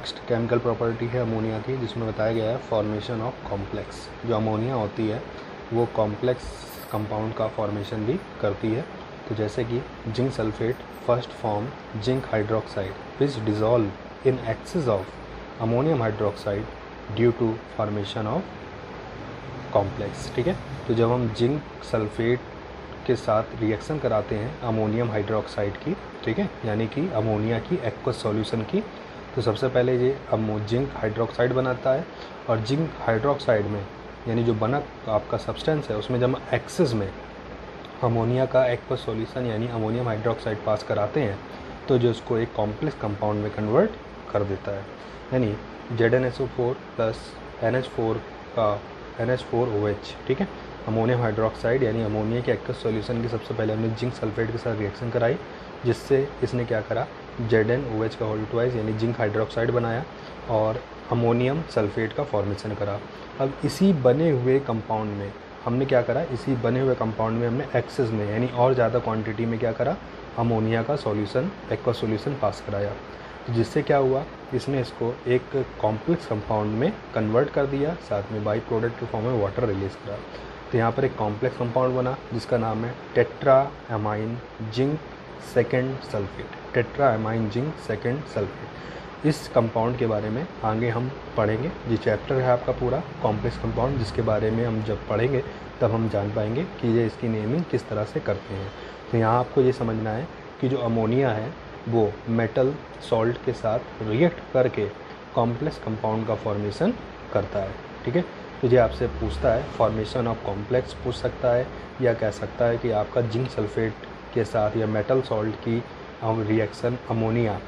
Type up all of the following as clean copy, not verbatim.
Next chemical property है ammonia की, जिसमें बताया गया है फॉर्मेशन ऑफ कॉम्प्लेक्स। जो अमोनिया होती है वो कॉम्प्लेक्स कंपाउंड का फॉर्मेशन भी करती है। तो जैसे कि zinc sulphate first form zinc hydroxide which dissolve in excess of ammonium hydroxide due to formation of complex. ठीक है, तो जब हम जिंक सल्फेट के साथ रिएक्शन कराते हैं अमोनियम हाइड्रोक्साइड की, ठीक है, यानी कि अमोनिया की एक्वस सॉल्यूशन की, तो सबसे पहले ये जिंक हाइड्रोक्साइड बनाता है। और जिंक हाइड्रोक्साइड में यानी जो बना आपका सब्सटेंस है उसमें जब एक्सेस में अमोनिया का एक्वस सॉल्यूशन यानी अमोनियम हाइड्रोक्साइड पास कराते हैं तो जो उसको एक कॉम्प्लेक्स कंपाउंड में कन्वर्ट कर देता है। यानी ZnSO4 प्लस NH4 का NH4OH, ठीक है, अमोनियम हाइड्रोक्साइड यानी अमोनिया के एक्वस सॉल्यूशन की सबसे पहले हमने जिंक सल्फेट के साथ रिएक्शन कराई, जिससे इसने क्या करा, ZnOH का होल ट्वाइस यानी जिंक हाइड्रोक्साइड बनाया और अमोनियम सल्फेट का फॉर्मेशन करा। अब इसी बने हुए कंपाउंड में हमने क्या करा, इसी बने हुए कंपाउंड में हमने एक्सेस में यानी और ज़्यादा क्वांटिटी में क्या करा, अमोनिया का सॉल्यूशन एक्वस सॉल्यूशन पास कराया। तो जिससे क्या हुआ, इसने इसको एक कॉम्प्लेक्स कंपाउंड में कन्वर्ट कर दिया, साथ में बाई प्रोडक्ट के फॉर्म में वाटर रिलीज करा। तो यहाँ पर एक कॉम्प्लेक्स कंपाउंड बना जिसका नाम है tetra amine zinc second sulphate, tetra amine zinc second sulphate. इस कंपाउंड के बारे में आगे हम पढ़ेंगे। ये चैप्टर है आपका पूरा कॉम्प्लेक्स कंपाउंड, जिसके बारे में हम जब पढ़ेंगे तब हम जान पाएंगे कि ये इसकी नेमिंग किस तरह से करते हैं। तो यहाँ आपको ये समझना है कि जो अमोनिया है वो मेटल सॉल्ट के साथ रिएक्ट करके कॉम्प्लेक्स कंपाउंड का फॉर्मेशन करता है। ठीक है, तो ये आपसे पूछता है फॉर्मेशन ऑफ कॉम्प्लेक्स पूछ सकता है, या कह सकता है कि आपका जिंक सल्फेट के साथ या मेटल सॉल्ट की रिएक्शन अमोनिया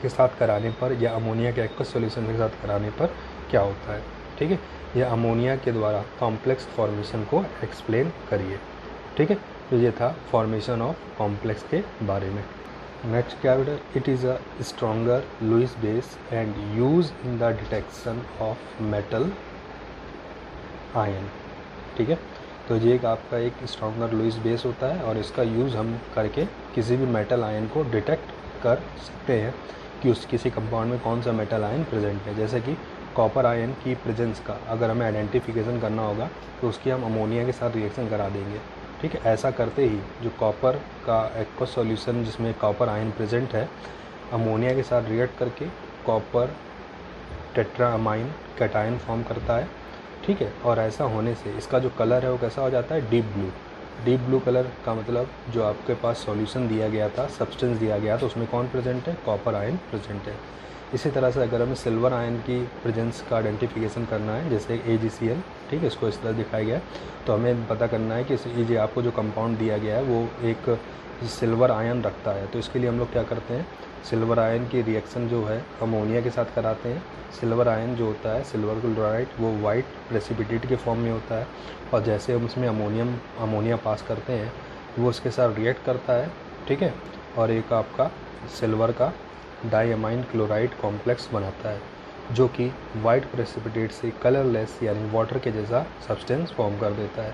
के साथ कराने पर या अमोनिया के एक्वस सॉल्यूशन के साथ कराने पर क्या होता है। ठीक है, या अमोनिया के द्वारा कॉम्प्लेक्स फॉर्मेशन को एक्सप्लेन करिए। ठीक है, तो ये था फॉर्मेशन ऑफ कॉम्प्लेक्स के बारे में। नेक्स्ट क्या बेटा, it is a stronger Lewis base and use in the detection of metal ion. ठीक है, तो ये एक आपका एक स्ट्रॉन्गर लुईस बेस होता है और इसका यूज़ हम करके किसी भी मेटल आयन को डिटेक्ट कर सकते हैं कि उस किसी कंपाउंड में कौन सा मेटल आयन प्रेजेंट है। जैसे कि कॉपर आयन की प्रेजेंस का अगर हमें आइडेंटिफिकेशन करना होगा तो उसकी हम अमोनिया के साथ रिएक्शन करा देंगे। ठीक है, ऐसा करते ही जो कॉपर का एक्वस सॉल्यूशन जिसमें कॉपर आयन प्रेजेंट है, अमोनिया के साथ रिएक्ट करके कॉपर टेट्रामाइन कैटायन फॉर्म करता है। ठीक है, और ऐसा होने से इसका जो कलर है वो कैसा हो जाता है, deep blue. Deep blue colour का मतलब जो आपके पास सॉल्यूशन दिया गया था, सब्सटेंस दिया गया था, उसमें कौन प्रेजेंट है, कॉपर आयन प्रेजेंट है। इसी तरह से अगर हमें सिल्वर आयन की प्रेजेंस का आइडेंटिफिकेशन करना है, जैसे AgCl, ठीक है, इसको इस तरह दिखाया गया है, तो हमें पता करना है कि ये आपको जो कंपाउंड दिया गया है वो एक सिल्वर आयन रखता है। तो इसके लिए हम लोग क्या करते हैं, सिल्वर आयन की रिएक्शन जो है अमोनिया के साथ कराते हैं। सिल्वर आयन जो होता है, सिल्वर क्लोराइड, वो वाइट प्रेसिपिटेट के फॉर्म में होता है और जैसे हम उसमें अमोनिया पास करते हैं वो उसके साथ रिएक्ट करता है। ठीक है, और एक आपका सिल्वर का डाइअमाइन क्लोराइड कॉम्प्लेक्स बनाता है जो कि वाइट प्रेसिपिटेट से कलरलेस यानी वाटर के जैसा सब्सटेंस फॉर्म कर देता है,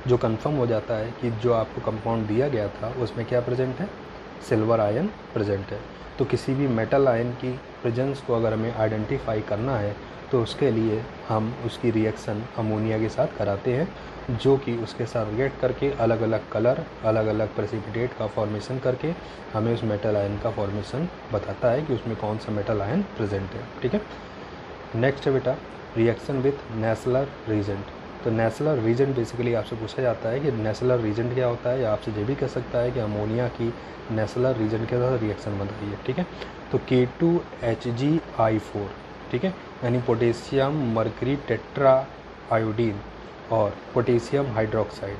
जो कंफर्म हो जाता है कि जो आपको कंपाउंड दिया गया था उसमें क्या प्रेजेंट है, सिल्वर आयन प्रेजेंट है। तो किसी भी मेटल आयन की प्रेजेंस को अगर हमें आइडेंटिफाई करना है तो उसके लिए हम उसकी रिएक्शन अमोनिया के साथ कराते हैं, जो कि उसके साथ रिएक्ट करके अलग अलग कलर, अलग अलग प्रेसिपिटेट का फॉर्मेशन करके हमें उस मेटल आयन का फॉर्मेशन बताता है कि उसमें कौन सा मेटल आयन प्रेजेंट है। ठीक है, नेक्स्ट है बेटा रिएक्शन विथ नेसलर रीजेंट। तो नेसलर रीजेंट बेसिकली आपसे पूछा जाता है कि नेसलर रीजेंट क्या होता है, या आपसे ये भी कह सकता है कि अमोनिया की नेसलर रीजेंट के साथ रिएक्शन बताइए। ठीक है, तो K2HgI4, ठीक है, यानी पोटेशियम मर्करी टेट्रा आयोडीन और पोटेशियम हाइड्रोक्साइड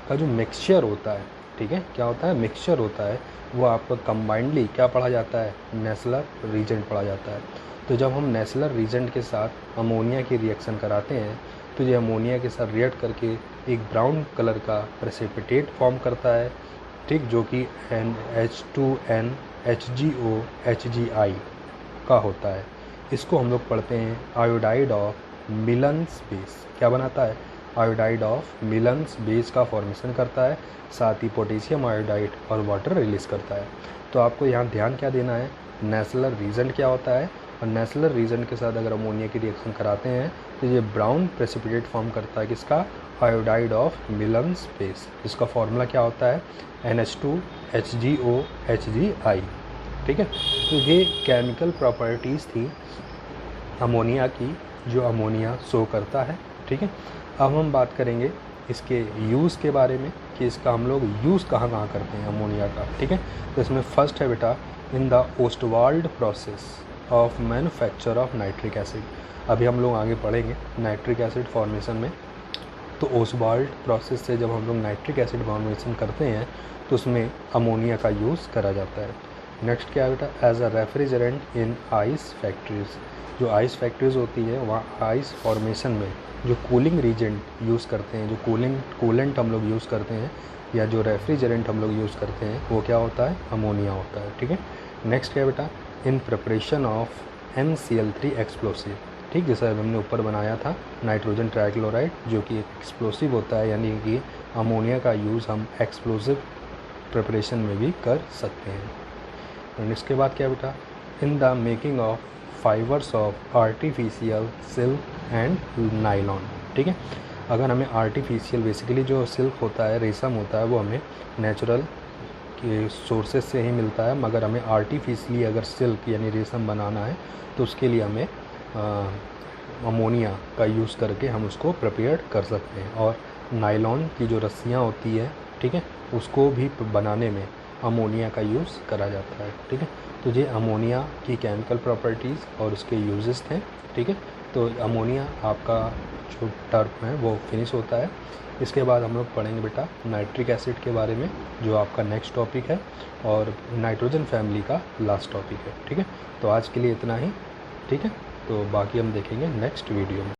का जो मिक्सचर होता है, ठीक है, क्या होता है, मिक्सचर होता है, वो आपका कंबाइंडली क्या पढ़ा जाता है, नेसलर रीजेंट पढ़ा जाता है। तो जब हम नेसलर रीजेंट के साथ अमोनिया की रिएक्शन कराते हैं तो ये अमोनिया के साथ रिएक्ट करके एक ब्राउन कलर का प्रेसिपिटेट फॉर्म करता है, ठीक, जो कि H2NHgOHgI का होता है। इसको हम लोग पढ़ते हैं आयोडाइड ऑफ मिलन्स बेस। क्या बनाता है, आयोडाइड ऑफ मिलन्स बेस का फॉर्मेशन करता है, साथ ही पोटेशियम आयोडाइड और वाटर रिलीज करता है। तो आपको यहाँ ध्यान क्या देना है, नेसलर रीजेंट क्या होता है, और नेचुरल रीजन के साथ अगर अमोनिया की रिएक्शन कराते हैं तो ये ब्राउन प्रेसिपिटेट फॉर्म करता है किसका, आयोडाइड ऑफ मिलन स्पेस, जिसका फॉर्मूला क्या होता है NH2HgOHgI। ठीक है, तो ये केमिकल प्रॉपर्टीज़ थी अमोनिया की जो अमोनिया शो करता है। ठीक है, अब हम बात करेंगे इसके यूज़ के बारे में कि इसका हम लोग यूज़ कहाँ कहाँ करते हैं अमोनिया का। ठीक है, तो इसमें फर्स्ट है बेटा in the Ostwald process of manufacture of nitric acid. अभी हम लोग आगे पढ़ेंगे नाइट्रिक एसिड फॉर्मेशन में। तो ओस्वाल्ड प्रोसेस से जब हम लोग नाइट्रिक एसिड फॉर्मेशन करते हैं तो उसमें अमोनिया का यूज़ करा जाता है। नेक्स्ट क्या है बेटा, as a refrigerant in ice factories. जो आइस फैक्ट्रीज़ होती है वहाँ आइस फॉर्मेशन में जो कूलिंग रीजेंट यूज़ करते हैं, जो कूलेंट हम लोग यूज़ करते हैं या जो रेफ्रिजरेंट हम लोग यूज़ करते हैं वो क्या होता है, अमोनिया होता है। ठीक है, नेक्स्ट क्या है बेटा, in preparation of NCl3 explosive. ठीक, जैसा हमने ऊपर बनाया था नाइट्रोजन ट्राइक्लोराइड जो कि एक एक्सप्लोसिव होता है, यानी कि अमोनिया का यूज़ हम एक्सप्लोसिव प्रिपरेशन में भी कर सकते हैं। एंड इसके बाद क्या बेटा, in the making of fibres of artificial silk and nylon. ठीक है, अगर हमें आर्टिफिशियल बेसिकली जो सिल्क होता है, रेशम होता है, वो हमें नेचुरल के सोर्सेज से ही मिलता है, मगर हमें आर्टिफिशियली अगर सिल्क यानी रेशम बनाना है तो उसके लिए हमें अमोनिया का यूज़ करके हम उसको प्रिपेयर कर सकते हैं। और नायलॉन की जो रस्सियाँ होती है, ठीक है, उसको भी बनाने में अमोनिया का यूज़ करा जाता है। ठीक है, तो ये अमोनिया की केमिकल प्रॉपर्टीज़ और उसके यूजेस थे। ठीक है, तो अमोनिया आपका जो टर्म है वो फिनिश होता है। इसके बाद हम लोग पढ़ेंगे बेटा नाइट्रिक एसिड के बारे में जो आपका नेक्स्ट टॉपिक है और नाइट्रोजन फैमिली का लास्ट टॉपिक है। ठीक है, तो आज के लिए इतना ही। ठीक है, तो बाकी हम देखेंगे नेक्स्ट वीडियो में।